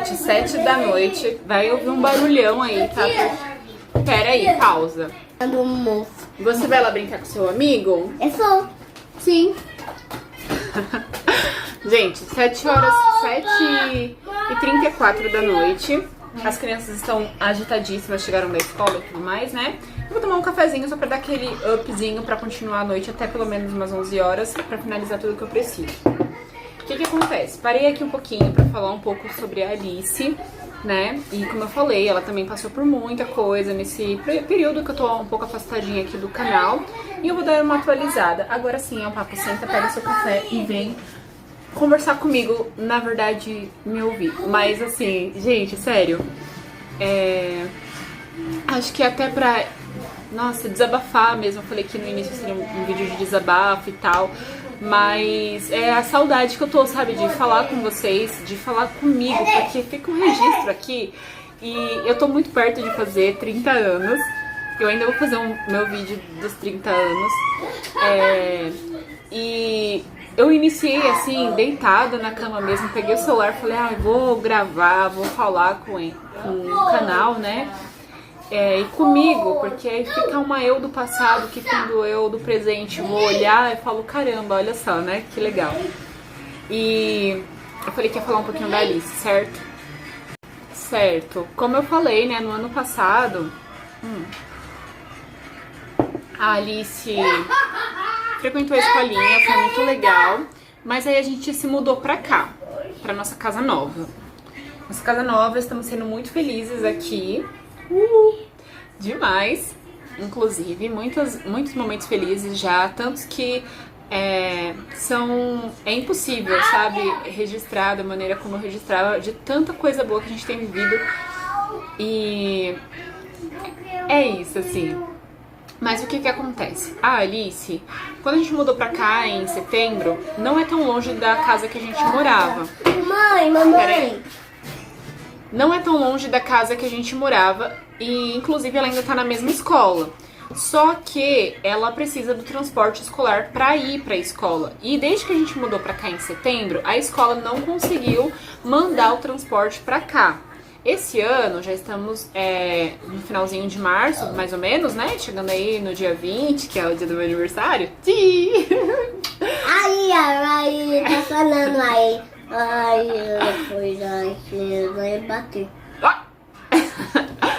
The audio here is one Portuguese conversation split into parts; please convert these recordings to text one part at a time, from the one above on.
Gente, 7 da noite. Vai ouvir um barulhão aí, tá? Pera aí, pausa. Você vai lá brincar com seu amigo? Eu sou. Sim. Gente, 7h34 da noite. As crianças estão agitadíssimas, chegaram da escola e tudo mais, né? Eu vou tomar um cafezinho só pra dar aquele upzinho pra continuar a noite até pelo menos umas 11 horas pra finalizar tudo que eu preciso. O que acontece? Parei aqui um pouquinho pra falar um pouco sobre a Alice, né? E como eu falei, ela também passou por muita coisa nesse período que eu tô um pouco afastadinha aqui do canal. E eu vou dar uma atualizada. Agora sim, é um papo, senta, pega seu café e vem conversar comigo, na verdade, me ouvir. Mas assim, gente, sério, acho que até pra, nossa, desabafar mesmo, eu falei que no início seria um vídeo de desabafo e tal, mas é a saudade que eu tô, sabe, de falar com vocês, de falar comigo, porque fica um registro aqui e eu tô muito perto de fazer 30 anos, eu ainda vou fazer meu vídeo dos 30 anos, e eu iniciei assim, deitada na cama mesmo, peguei o celular e falei, vou gravar, vou falar com o canal, né? E comigo, porque aí fica uma eu do passado que quando eu do presente vou olhar e falo, caramba, olha só, né? Que legal. E eu falei que ia falar um pouquinho da Alice, certo? Certo. Como eu falei, né, no ano passado, a Alice frequentou a escolinha, foi muito legal, mas aí a gente se mudou pra cá, pra nossa casa nova. Nossa casa nova, estamos sendo muito felizes aqui, demais, inclusive, muitos momentos felizes já, tantos que é impossível, sabe, registrar da maneira como eu registrava, de tanta coisa boa que a gente tem vivido, e é isso, assim. Mas o que acontece? A Alice, quando a gente mudou pra cá em setembro, não é tão longe da casa que a gente morava. Mamãe. Não é tão longe da casa que a gente morava e, inclusive, ela ainda tá na mesma escola. Só que ela precisa do transporte escolar pra ir pra escola. E desde que a gente mudou pra cá em setembro, a escola não conseguiu mandar o transporte pra cá. Esse ano, já estamos no finalzinho de março, mais ou menos, né? Chegando aí no dia 20, que é o dia do meu aniversário. Sim! Aí, tá falando aí. Ai, vai bater.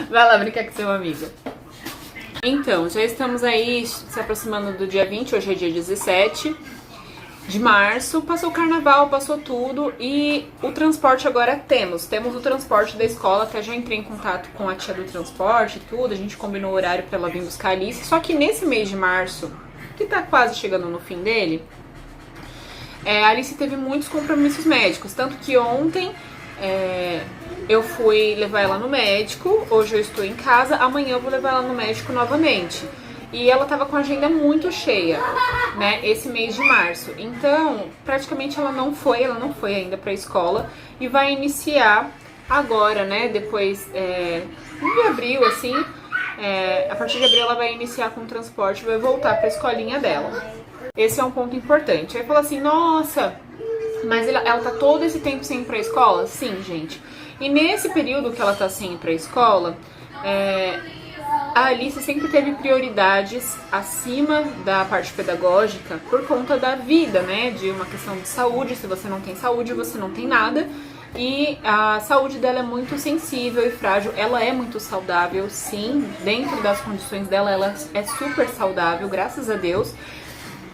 Vai lá brincar com seu amigo. Então, já estamos aí se aproximando do dia 20, hoje é dia 17 de março, passou o carnaval, passou tudo e o transporte agora temos o transporte da escola, até já entrei em contato com a tia do transporte e tudo, a gente combinou o horário pra ela vir buscar a Alice, só que nesse mês de março, que tá quase chegando no fim dele, a Alice teve muitos compromissos médicos, tanto que ontem eu fui levar ela no médico, hoje eu estou em casa, amanhã eu vou levar ela no médico novamente. E ela tava com a agenda muito cheia, né, esse mês de março. Então, praticamente ela não foi ainda pra escola e vai iniciar agora, né, depois, de abril, assim, a partir de abril ela vai iniciar com o transporte, vai voltar pra escolinha dela. Esse é um ponto importante. Aí fala assim, nossa, mas ela tá todo esse tempo sem ir pra escola? Sim, gente. E nesse período que ela tá sem ir pra escola, a Alice sempre teve prioridades acima da parte pedagógica por conta da vida, né? De uma questão de saúde. Se você não tem saúde, você não tem nada. E a saúde dela é muito sensível e frágil. Ela é muito saudável, sim. Dentro das condições dela, ela é super saudável, graças a Deus.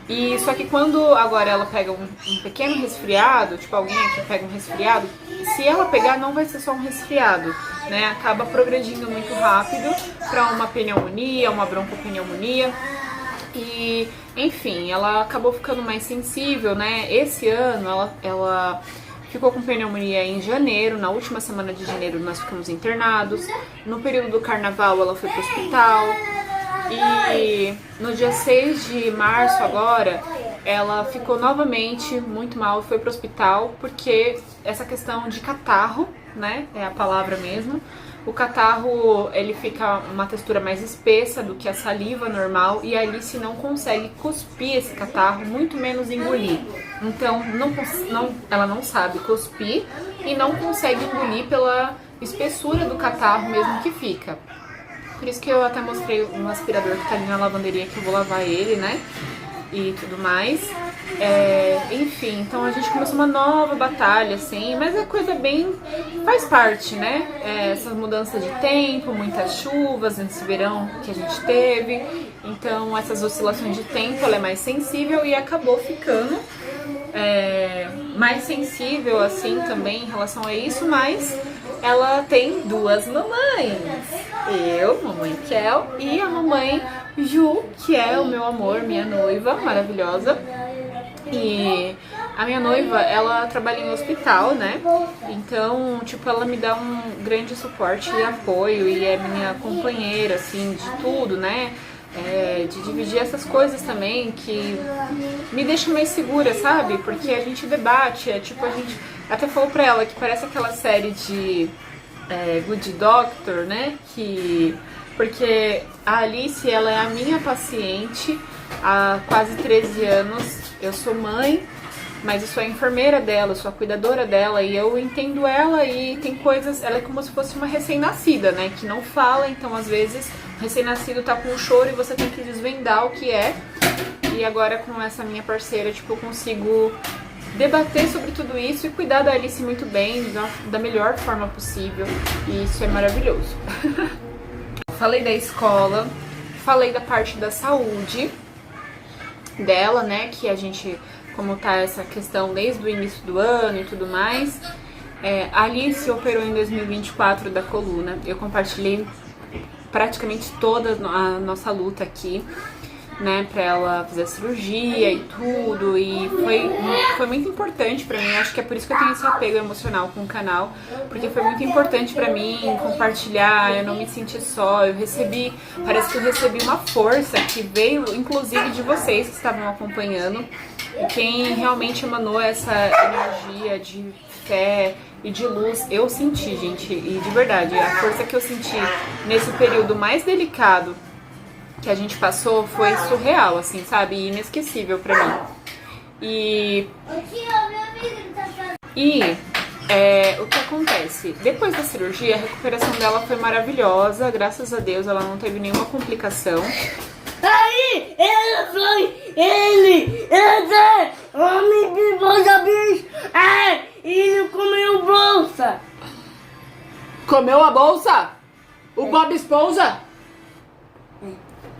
E só que quando agora ela pega um pequeno resfriado, tipo alguém aqui pega um resfriado, se ela pegar não vai ser só um resfriado, né? Acaba progredindo muito rápido para uma pneumonia, uma broncopneumonia. E, enfim, ela acabou ficando mais sensível, né? Esse ano ela ficou com pneumonia em janeiro, na última semana de janeiro nós ficamos internados. No período do carnaval ela foi pro hospital. E no dia 6 de março agora, ela ficou novamente muito mal, foi pro hospital, porque essa questão de catarro, né, é a palavra mesmo. O catarro, ele fica uma textura mais espessa do que a saliva normal e a Alice não consegue cuspir esse catarro, muito menos engolir. Então, ela não sabe cuspir e não consegue engolir pela espessura do catarro mesmo que fica. Por isso que eu até mostrei um aspirador que tá ali na lavanderia, que eu vou lavar ele, né? E tudo mais. Enfim, então a gente começou uma nova batalha, assim, mas é coisa bem... faz parte, né? Essas mudanças de tempo, muitas chuvas nesse verão que a gente teve. Então essas oscilações de tempo, ela é mais sensível e acabou ficando mais sensível, assim, também em relação a isso, mas ela tem duas mamães. Eu, mamãe Kel, e a mamãe Ju, que é o meu amor, minha noiva maravilhosa. E a minha noiva, ela trabalha em hospital, né? Então, tipo, ela me dá um grande suporte e apoio e é minha companheira, assim, de tudo, né? De dividir essas coisas também que me deixa mais segura, sabe? Porque a gente debate, tipo, a gente até falou pra ela que parece aquela série de Good Doctor, né? Porque a Alice, ela é a minha paciente há quase 13 anos. Eu sou mãe, mas eu sou a enfermeira dela, eu sou a cuidadora dela e eu entendo ela e tem coisas... Ela é como se fosse uma recém-nascida, né? Que não fala, então às vezes o recém-nascido tá com um choro e você tem que desvendar o que é. E agora com essa minha parceira, tipo, eu consigo debater sobre tudo isso e cuidar da Alice muito bem, da melhor forma possível. E isso é maravilhoso. Falei da escola, falei da parte da saúde dela, né, que a gente, como tá essa questão desde o início do ano e tudo mais, a Alice operou em 2024 da coluna. Eu compartilhei praticamente toda a nossa luta aqui, né, pra ela fazer a cirurgia e tudo, e foi muito importante pra mim. Acho que é por isso que eu tenho esse apego emocional com o canal, porque foi muito importante pra mim compartilhar, eu não me senti só, parece que eu recebi uma força que veio, inclusive, de vocês que estavam acompanhando, e quem realmente emanou essa energia de fé e de luz, eu senti, gente, e de verdade, a força que eu senti nesse período mais delicado que a gente passou foi surreal, assim, sabe? E inesquecível pra mim. E o que acontece? Depois da cirurgia, a recuperação dela foi maravilhosa, graças a Deus, ela não teve nenhuma complicação. Aí, ele, homem de bolsa, bicho, ele comeu bolsa. Comeu a bolsa? O Bob Esponja?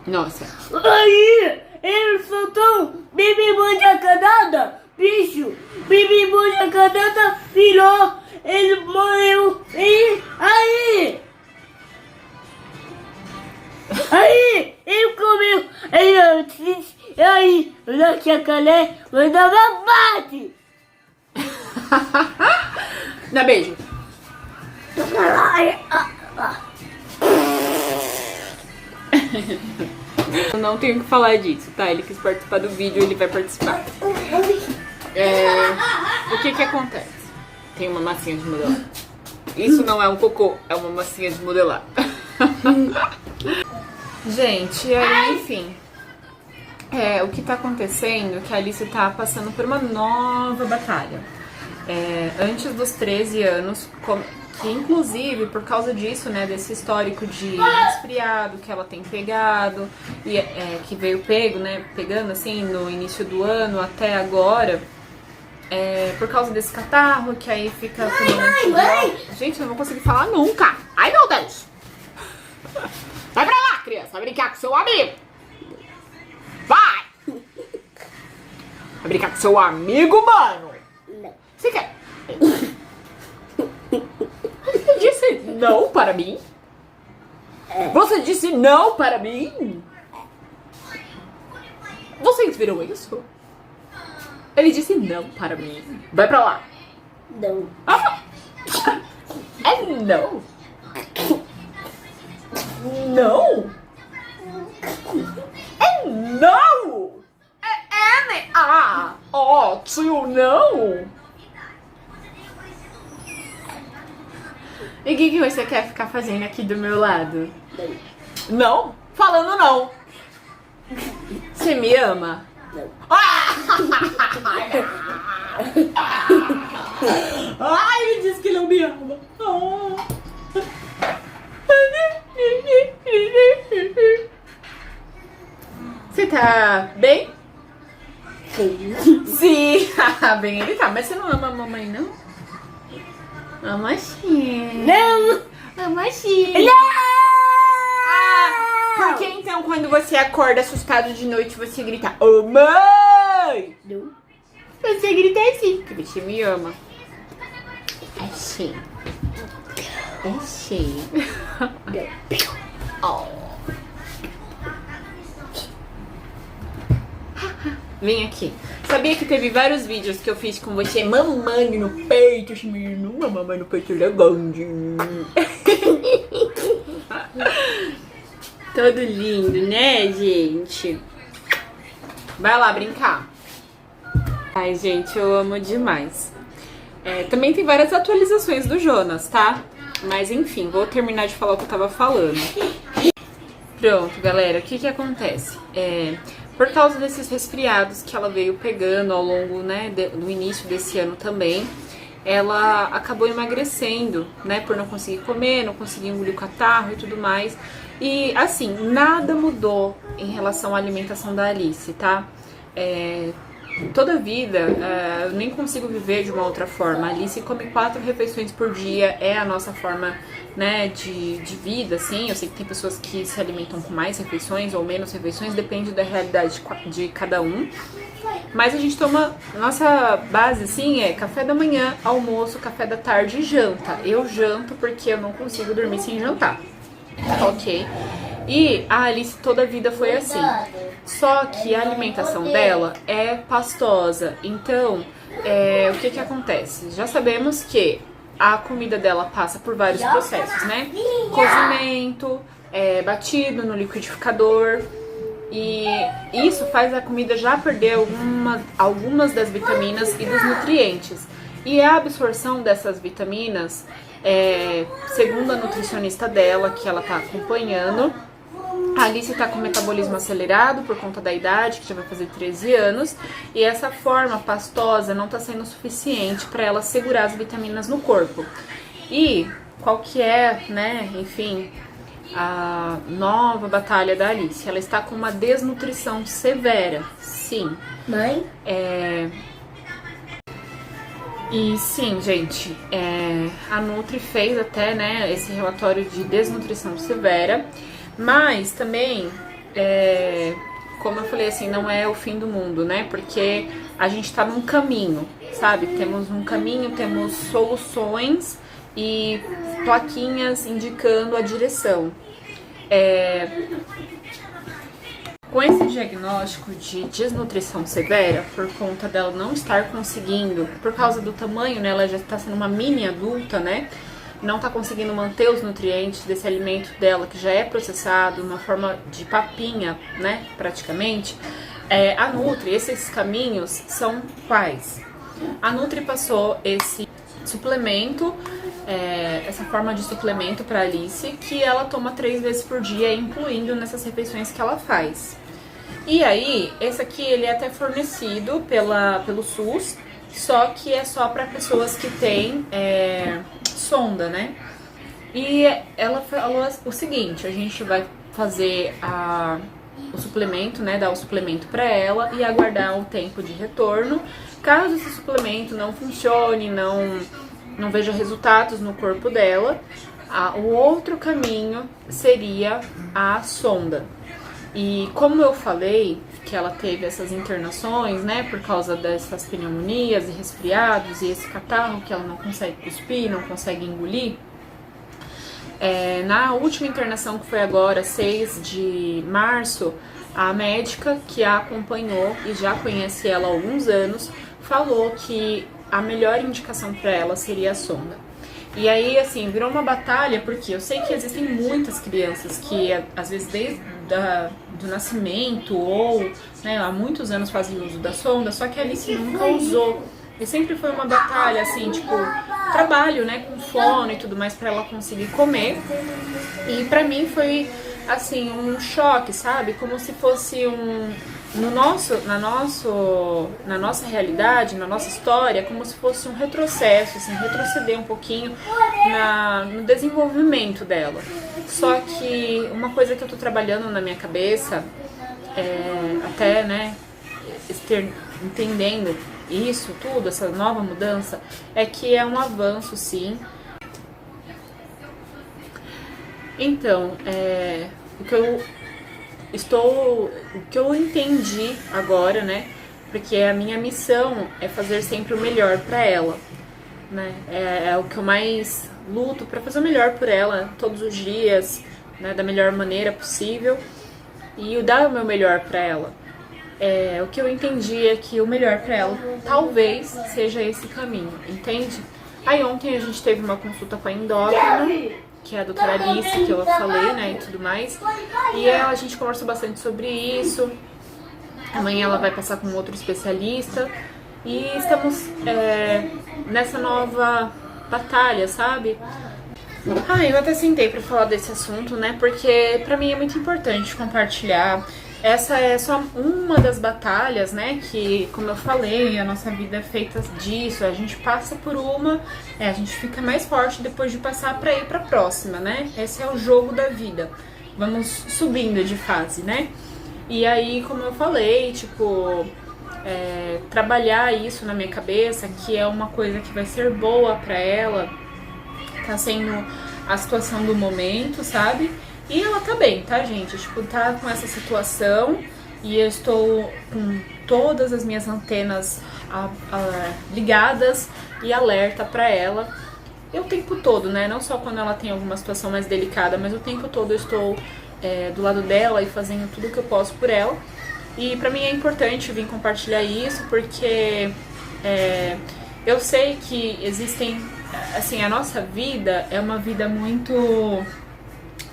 Nossa. Aí, ele soltou Bibi Bolsa Canada, bicho, Bibi Bolsa Canada virou, ele morreu, e aí, ele comeu, aí, o Chacolé mandava bate. Dá beijo. Eu não tenho que falar disso, tá? Ele quis participar do vídeo, ele vai participar. O que acontece? Tem uma massinha de modelar. Isso não é um cocô, é uma massinha de modelar. Gente, aí, enfim. O que tá acontecendo é que a Alice tá passando por uma nova batalha. Antes dos 13 anos, que inclusive por causa disso, né, desse histórico de resfriado que ela tem pegado, e que veio pegando assim no início do ano até agora, por causa desse catarro, que aí fica... Mãe! Gente, eu não vou conseguir falar nunca! Ai, meu Deus! Vai pra lá, criança! Vai brincar com seu amigo! Vai! Vai brincar com seu amigo, mano! Não. Você quer? Você disse não para mim? Você disse não para mim? Vocês viram isso? Ele disse não para mim. Vai pra lá. Não. É não. Não. É não. É N. E o que você quer ficar fazendo aqui do meu lado? Não? Falando não. Você me ama? Não. Ai, me disse que não me ama. Você tá bem? Sim. Sim, bem ele tá. Mas você não ama a mamãe, não? Ama sim. Não! Ama sim. Não! Por que então quando você acorda assustado de noite você grita ô mãe? Não. Você grita assim, porque você me ama. É sim. É sim. Oh. Vem aqui. Sabia que teve vários vídeos que eu fiz com você mamando no peito, esse menino, uma mamãe no peito grande. Todo lindo, né, gente? Vai lá brincar. Ai, gente, eu amo demais. Também tem várias atualizações do Jonas, tá? Mas enfim, vou terminar de falar o que eu tava falando. Pronto, galera, o que que acontece? Por causa desses resfriados que ela veio pegando ao longo, né, no início desse ano também, ela acabou emagrecendo, né, por não conseguir comer, não conseguir engolir o catarro e tudo mais. E, assim, nada mudou em relação à alimentação da Alice, tá? Toda a vida, eu nem consigo viver de uma outra forma. A Alice come 4 refeições por dia, é a nossa forma, né, de vida, assim. Eu sei que tem pessoas que se alimentam com mais refeições ou menos refeições, depende da realidade de cada um. Mas a gente toma, nossa base, assim, é café da manhã, almoço, café da tarde e janta. Eu janto porque eu não consigo dormir sem jantar, ok? E a Alice toda a vida foi assim. Só que a alimentação dela é pastosa. Então, o que que acontece? Já sabemos que a comida dela passa por vários processos, né? Cozimento, batido no liquidificador. E isso faz a comida já perder algumas das vitaminas e dos nutrientes. E a absorção dessas vitaminas, segundo a nutricionista dela, que ela tá acompanhando, a Alice tá com o metabolismo acelerado por conta da idade, que já vai fazer 13 anos, e essa forma pastosa não tá sendo suficiente para ela segurar as vitaminas no corpo. E qual que é, né, enfim, a nova batalha da Alice? Ela está com uma desnutrição severa, sim. Mãe? E sim, gente, a Nutri fez até, né, esse relatório de desnutrição severa, mas também, como eu falei assim, não é o fim do mundo, né, porque a gente tá num caminho, sabe, temos um caminho, temos soluções e plaquinhas indicando a direção. Com esse diagnóstico de desnutrição severa, por conta dela não estar conseguindo, por causa do tamanho, né, ela já está sendo uma mini adulta, né, não está conseguindo manter os nutrientes desse alimento dela, que já é processado, uma forma de papinha, né, praticamente, a Nutri, esses caminhos são quais? A Nutri passou esse suplemento, essa forma de suplemento para Alice, que ela toma 3 vezes por dia, incluindo nessas refeições que ela faz. E aí, esse aqui ele é até fornecido pelo SUS, só que é só para pessoas que têm sonda, né? E ela falou o seguinte: a gente vai fazer o suplemento, né? Dar o suplemento para ela e aguardar um tempo de retorno. Caso esse suplemento não funcione, não veja resultados no corpo dela, o outro caminho seria a sonda. E como eu falei que ela teve essas internações, né, por causa dessas pneumonias e resfriados e esse catarro que ela não consegue cuspir, não consegue engolir, na última internação, que foi agora, 6 de março, a médica que a acompanhou e já conhece ela há alguns anos, falou que a melhor indicação para ela seria a sonda. E aí, assim, virou uma batalha, porque eu sei que existem muitas crianças que, às vezes, desde do nascimento ou, né, há muitos anos fazem uso da sonda, só que a Alice nunca usou. E sempre foi uma batalha, assim, tipo, trabalho, né, com fono e tudo mais pra ela conseguir comer. E pra mim foi, assim, um choque, sabe? Como se fosse na nossa realidade, na nossa história, como se fosse um retrocesso, assim, retroceder um pouquinho no desenvolvimento dela. Só que uma coisa que eu tô trabalhando na minha cabeça, até, né, entendendo isso tudo, essa nova mudança, é que é um avanço, sim. Então, o que eu entendi agora, né? Porque a minha missão é fazer sempre o melhor pra ela, né? É o que eu mais luto pra fazer o melhor por ela todos os dias, né? Da melhor maneira possível e dar o meu melhor pra ela. O que eu entendi é que o melhor pra ela talvez seja esse caminho, entende? Aí ontem a gente teve uma consulta com a endócrina, que é a doutora Alice, que eu falei, né, e tudo mais. E a gente conversou bastante sobre isso. Amanhã ela vai passar com outro especialista. E estamos nessa nova batalha, sabe? Eu até sentei pra falar desse assunto, né, porque pra mim é muito importante compartilhar. Essa é só uma das batalhas, né, que, como eu falei, a nossa vida é feita disso, a gente passa por uma, a gente fica mais forte depois de passar pra ir pra próxima, né, esse é o jogo da vida, vamos subindo de fase, né, e aí, como eu falei, tipo, trabalhar isso na minha cabeça, que é uma coisa que vai ser boa pra ela, tá sendo a situação do momento, sabe? E ela tá bem, tá, gente? Tipo, tá com essa situação e eu estou com todas as minhas antenas ligadas e alerta pra ela. E o tempo todo, né? Não só quando ela tem alguma situação mais delicada, mas o tempo todo eu estou do lado dela e fazendo tudo que eu posso por ela. E pra mim é importante vir compartilhar isso, porque eu sei que existem... Assim, a nossa vida é uma vida muito...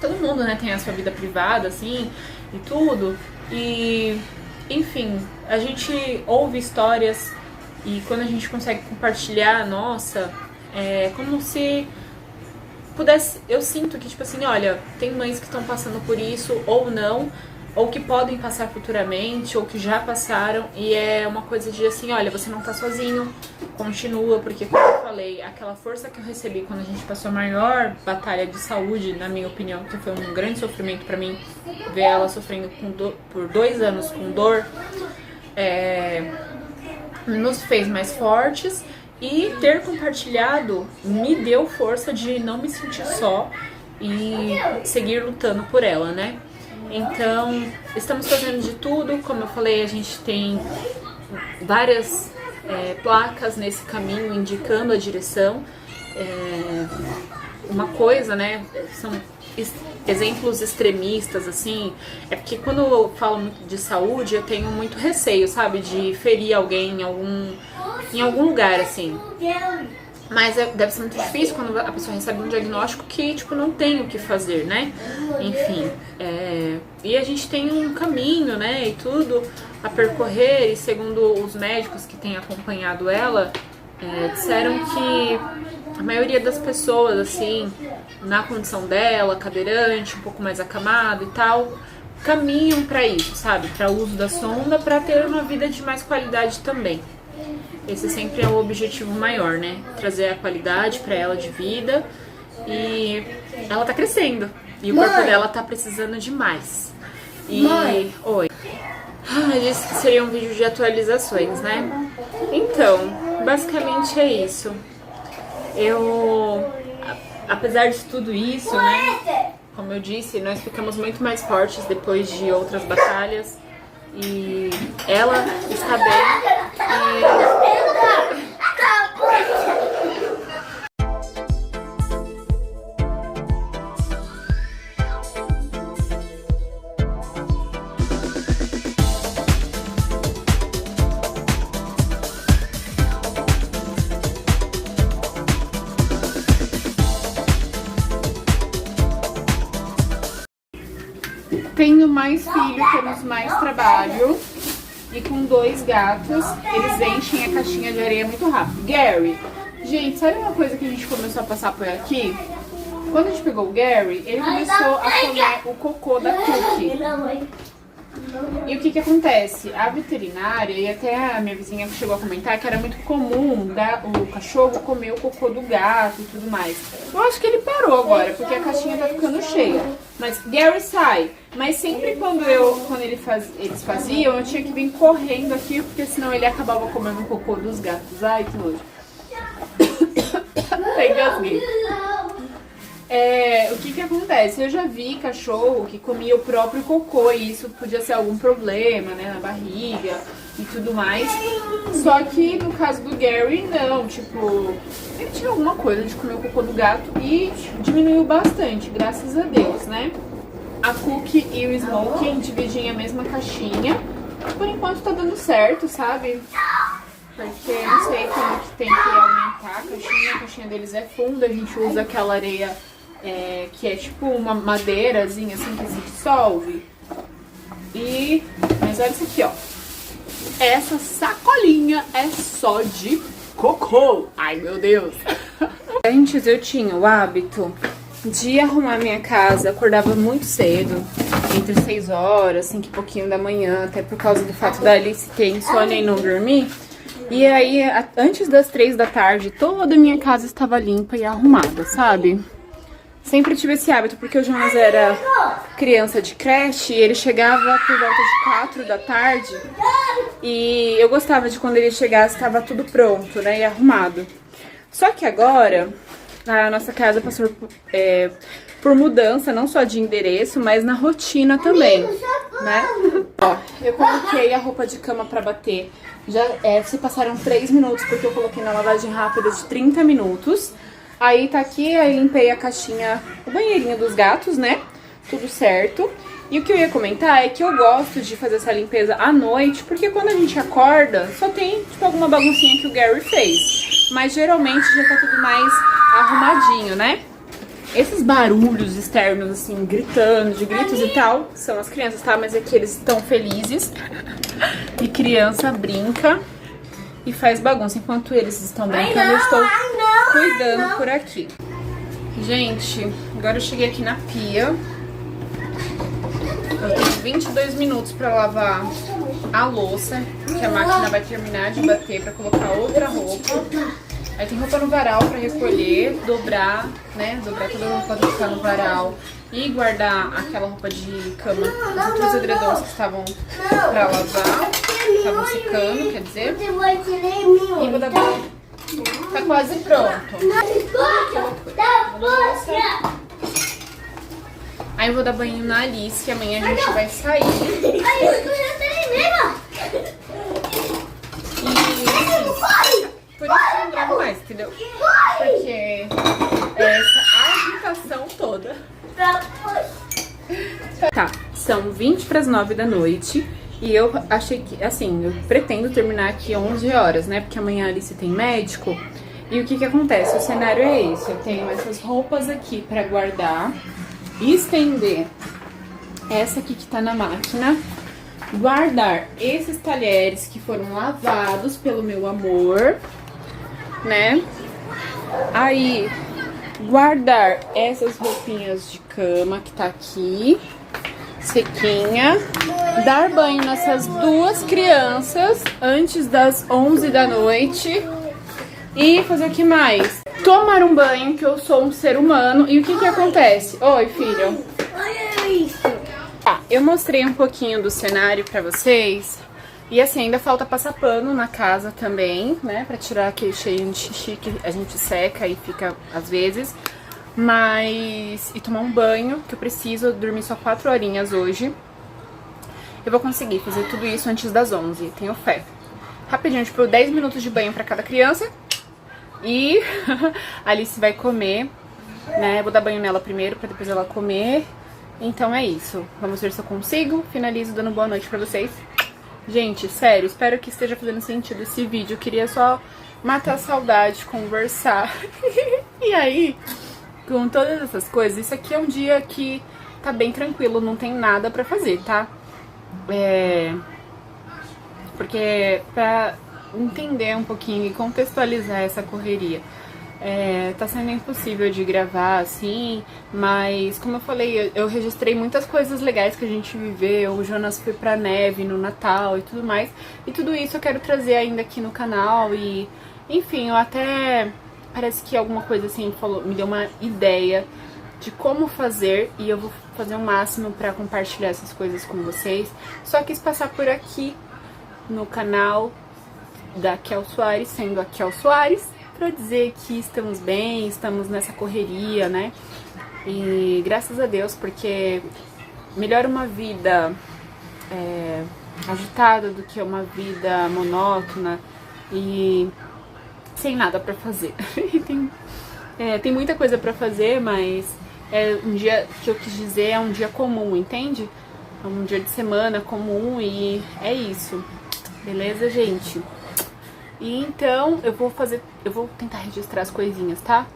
Todo mundo, né, tem a sua vida privada, assim, e tudo. E, enfim, a gente ouve histórias e quando a gente consegue compartilhar a nossa, é como se pudesse... Eu sinto que, tipo assim, olha, tem mães que estão passando por isso ou não, ou que podem passar futuramente, ou que já passaram, e é uma coisa de assim, olha, você não tá sozinho, continua, porque como eu falei, aquela força que eu recebi quando a gente passou a maior batalha de saúde, na minha opinião, que foi um grande sofrimento pra mim, ver ela sofrendo por 2 anos com dor, nos fez mais fortes, e ter compartilhado me deu força de não me sentir só e seguir lutando por ela, né? Então, estamos fazendo de tudo, como eu falei, a gente tem várias placas nesse caminho indicando a direção. Uma coisa, né, são exemplos extremistas, assim, é porque quando eu falo muito de saúde, eu tenho muito receio, sabe, de ferir alguém em algum lugar, assim. Mas deve ser muito difícil quando a pessoa recebe um diagnóstico que, tipo, não tem o que fazer, né? Enfim, e a gente tem um caminho, né, e tudo a percorrer, e segundo os médicos que têm acompanhado ela, disseram que a maioria das pessoas, assim, na condição dela, cadeirante, um pouco mais acamado e tal, caminham pra isso, sabe? Pra uso da sonda, pra ter uma vida de mais qualidade também. Esse sempre é o objetivo maior, né? Trazer a qualidade pra ela de vida. E ela tá crescendo. E o corpo dela tá precisando de mais. Oi. Eu disse que seria um vídeo de atualizações, né? Então, basicamente é isso. Apesar de tudo isso, né? Como eu disse, nós ficamos muito mais fortes depois de outras batalhas. E ela está bem. Tendo mais filho, temos mais trabalho. E com 2 gatos, eles enchem a caixinha de areia muito rápido. Gary, gente, sabe uma coisa que a gente começou a passar por aqui? Quando a gente pegou o Gary, ele começou a comer o cocô da Cookie. E o que que acontece? A veterinária, e até a minha vizinha chegou a comentar que era muito comum o cachorro comer o cocô do gato e tudo mais. Eu acho que ele parou agora, porque a caixinha tá ficando cheia. Mas Gary sai. Mas sempre quando eles faziam, eu tinha que vir correndo aqui, porque senão ele acabava comendo o cocô dos gatos. Ai, que nojo. Até engasguei. O que que acontece? Eu já vi cachorro que comia o próprio cocô e isso podia ser algum problema, né, na barriga e tudo mais. Só que no caso do Gary, não, tipo, ele tinha alguma coisa de comer o cocô do gato e diminuiu bastante, graças a Deus, né? A Cookie e o Smokey dividem a mesma caixinha. Por enquanto tá dando certo, sabe? Porque eu não sei como que tem que aumentar a caixinha deles é funda, a gente usa aquela areia que é tipo uma madeirazinha assim que se dissolve. Mas olha isso aqui, ó. Essa sacolinha é só de cocô. Ai, meu Deus. Antes eu tinha o hábito de arrumar minha casa, acordava muito cedo, entre 6 horas, 5 e pouquinho da manhã, até por causa do fato da Alice ter insônia e não dormir. E aí, antes das 3 da tarde, toda a minha casa estava limpa e arrumada, sabe? Sempre tive esse hábito, porque o Jonas era criança de creche e ele chegava por volta de 4 da tarde. E eu gostava de quando ele chegasse, estava tudo pronto, né, e arrumado. Só que agora, a nossa casa passou por mudança, não só de endereço, mas na rotina também, né? Ó, eu coloquei a roupa de cama pra bater. Já se passaram 3 minutos, porque eu coloquei na lavagem rápida de 30 minutos. Aí tá aqui, aí limpei a caixinha, o banheirinho dos gatos, né? Tudo certo. E o que eu ia comentar é que eu gosto de fazer essa limpeza à noite, porque quando a gente acorda, só tem, tipo, alguma baguncinha que o Gary fez. Mas geralmente já tá tudo mais arrumadinho, né? Esses barulhos externos, assim, gritando, de gritos e tal, são as crianças, tá? Mas é que eles estão felizes. E criança brinca e faz bagunça. Enquanto eles estão brincando, eu estou cuidando por aqui. Gente, agora eu cheguei aqui na pia. Eu tenho 22 minutos pra lavar a louça, que a máquina vai terminar de bater pra colocar outra roupa. Aí tem roupa no varal pra recolher, dobrar, né? Dobrar toda a roupa pra colocar no varal e guardar aquela roupa de cama, os outros edredons que estavam pra lavar, estavam secando, quer dizer. E vou dar banho. Tá quase pronto. Aí eu vou dar banho na Alice, que amanhã a gente vai sair. Por isso que eu não gravo mais, entendeu? Porque essa agitação toda. Tá, são 20 para as 9 da noite. E eu achei que, assim, eu pretendo terminar aqui 11 horas, né? Porque amanhã a Alice tem médico. E o que que acontece? O cenário é esse. Eu tenho essas roupas aqui pra guardar. Estender essa aqui que tá na máquina. Guardar esses talheres que foram lavados pelo meu amor, né? Aí, guardar essas roupinhas de cama que tá aqui, sequinha. Dar banho nessas duas crianças antes das 11 da noite. E fazer o que mais? Tomar um banho, que eu sou um ser humano. E o que que acontece? Oi, filho. Olha isso. Tá, eu mostrei um pouquinho do cenário pra vocês. E assim, ainda falta passar pano na casa também, né? Pra tirar aquele cheirinho de xixi que a gente seca e fica às vezes. Mas... E tomar um banho, que eu preciso dormir só 4 horinhas hoje. Eu vou conseguir fazer tudo isso antes das 11, tenho fé. Rapidinho, tipo, 10 minutos de banho pra cada criança. E a Alice vai comer, né? Eu vou dar banho nela primeiro pra depois ela comer. Então é isso. Vamos ver se eu consigo. Finalizo dando boa noite pra vocês. Gente, sério, espero que esteja fazendo sentido esse vídeo. Eu queria só matar a saudade, conversar. E aí, com todas essas coisas, isso aqui é um dia que tá bem tranquilo, não tem nada pra fazer, tá? Porque pra entender um pouquinho e contextualizar essa correria. Tá sendo impossível de gravar assim, mas como eu falei, eu registrei muitas coisas legais que a gente viveu. O Jonas foi pra neve no Natal e tudo mais, e tudo isso eu quero trazer ainda aqui no canal. E enfim, eu até parece que alguma coisa assim me deu uma ideia de como fazer, e eu vou fazer o máximo pra compartilhar essas coisas com vocês. Só quis passar por aqui no canal da Kel Soares, sendo a Kel Soares, pra dizer que estamos bem, estamos nessa correria, né? E graças a Deus, porque melhor uma vida agitada do que uma vida monótona e sem nada pra fazer. Tem muita coisa pra fazer, mas um dia que eu quis dizer é um dia comum, entende? É um dia de semana comum e é isso. Beleza, gente? E então eu vou tentar registrar as coisinhas, tá?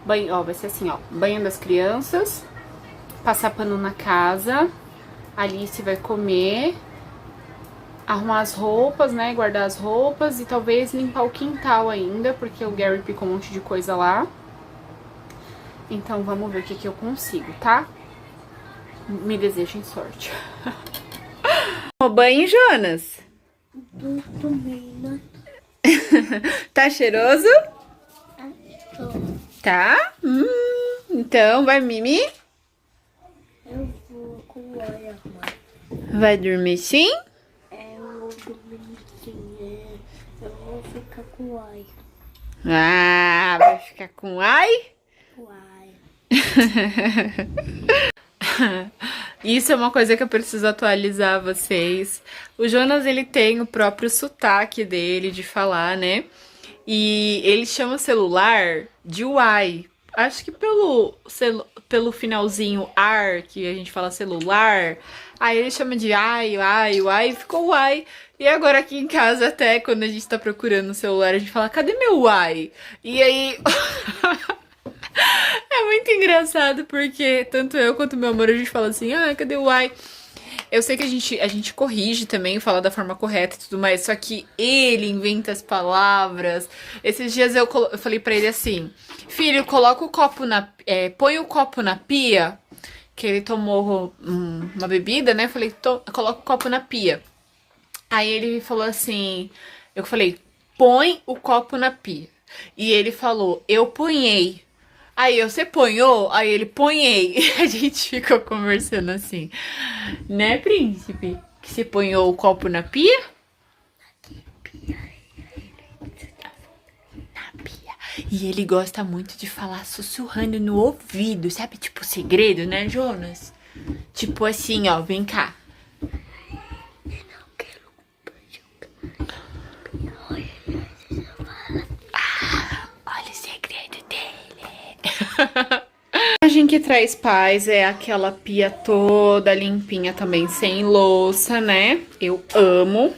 Banho, ó, vai ser assim, ó, banho das crianças, passar pano na casa, a Alice vai comer, arrumar as roupas, né, guardar as roupas e talvez limpar o quintal ainda, porque o Gary picou um monte de coisa lá. Então vamos ver o que eu consigo, tá? Me desejem sorte. O banho, Jonas? Tá cheiroso? Tá? Então, vai, Mimi? Eu vou com o olho arrumado. Vai dormir sim? Eu vou dormir sim. Eu vou ficar com o olho. Ah, vai ficar com ai? Isso é uma coisa que eu preciso atualizar vocês. O Jonas, ele tem o próprio sotaque dele de falar, né? E ele chama o celular de uai. Acho que pelo finalzinho ar, que a gente fala celular, aí ele chama de ai, uai, uai, ficou uai. E agora aqui em casa, até quando a gente tá procurando o celular, a gente fala, cadê meu uai? E aí... É muito engraçado, porque tanto eu quanto meu amor, a gente fala assim, ah, cadê o uai? Eu sei que a gente corrige também, fala da forma correta e tudo mais, só que ele inventa as palavras. Esses dias eu falei pra ele assim, filho, coloca o copo põe o copo na pia, que ele tomou uma bebida, né? Eu falei, coloca o copo na pia. Aí ele falou assim, eu falei, põe o copo na pia. E ele falou, eu ponhei. Aí você ponhou? Aí ele ponhei. A gente ficou conversando assim. Né, príncipe? Que você ponhou o copo na pia? Na pia. E ele gosta muito de falar sussurrando no ouvido. Sabe, tipo segredo, né, Jonas? Tipo assim, ó, vem cá. Olha o segredo dele. A gente que traz paz é aquela pia toda limpinha também, sem louça, né? Eu amo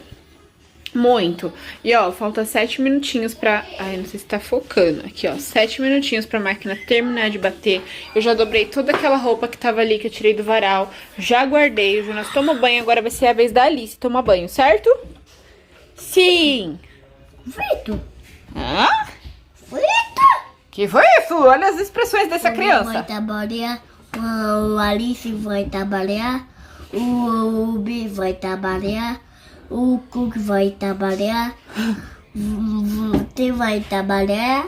muito. E ó, falta 7 minutinhos pra... Ai, não sei se tá focando. Aqui, ó, 7 minutinhos pra máquina terminar de bater. Eu já dobrei toda aquela roupa que tava ali, que eu tirei do varal. Já guardei. O Jonas toma banho, agora vai ser a vez da Alice tomar banho, certo? Sim! Frito. Hã? Frito. Que foi isso? Olha as expressões dessa criança. Vai trabalhar. O Alice vai trabalhar. O Ubi vai trabalhar. O Cook vai trabalhar. Você vai trabalhar.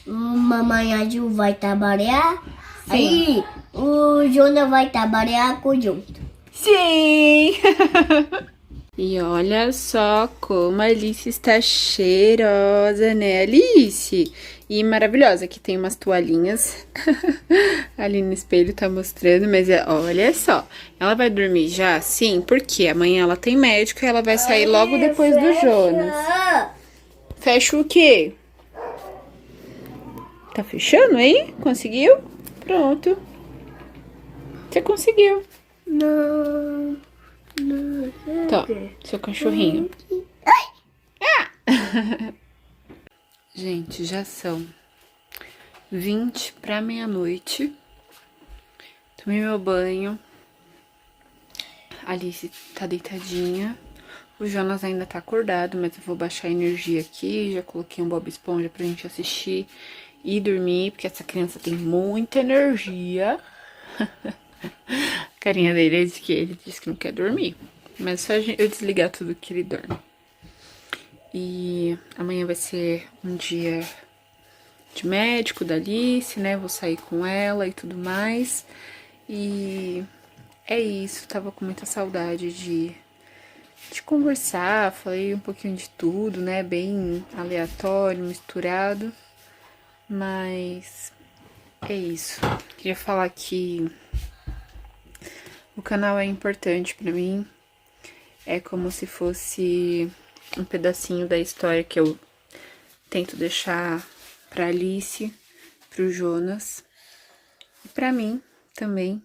Mamãe Aju vai trabalhar. Sim. Aí o Jonas vai trabalhar com junto. Sim! E olha só como a Alice está cheirosa, né, Alice? E maravilhosa, aqui tem umas toalhinhas. Ali no espelho tá mostrando, mas olha só. Ela vai dormir já, sim, porque amanhã ela tem médico e ela vai sair logo depois do Jonas. Fecha o quê? Tá fechando aí? Conseguiu? Pronto. Você conseguiu. Não. Tá, seu cachorrinho. Gente, já são 20 pra meia-noite. Tomei meu banho. A Alice tá deitadinha. O Jonas ainda tá acordado, mas eu vou baixar a energia aqui. Já coloquei um Bob Esponja pra gente assistir e dormir, porque essa criança tem muita energia. A carinha dele é de que ele disse que não quer dormir. Mas só eu desligar tudo que ele dorme. E amanhã vai ser um dia de médico da Alice, né? Vou sair com ela e tudo mais. E é isso, tava com muita saudade de conversar, falei um pouquinho de tudo, né? Bem aleatório, misturado. Mas é isso. Queria falar que o canal é importante pra mim. É como se fosse um pedacinho da história que eu tento deixar pra Alice, pro Jonas e pra mim também.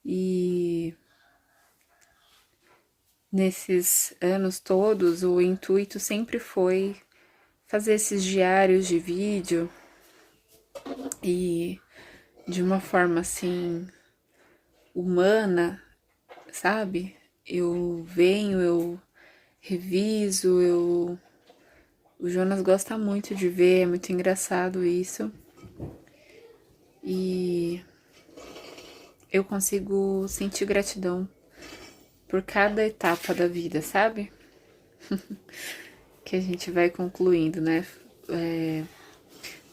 E nesses anos todos, o intuito sempre foi fazer esses diários de vídeo e de uma forma assim humana, sabe? Eu venho, eu reviso, o Jonas gosta muito de ver, é muito engraçado isso. E eu consigo sentir gratidão por cada etapa da vida, sabe? Que a gente vai concluindo, né?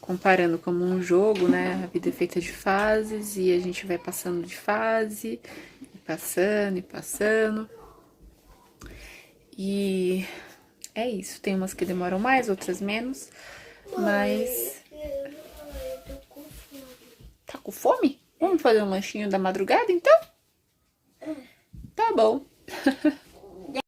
Comparando como um jogo, né? A vida é feita de fases e a gente vai passando de fase, e passando e passando. E é isso. Tem umas que demoram mais, outras menos, mas... Tá com fome? Vamos fazer um lanchinho da madrugada, então?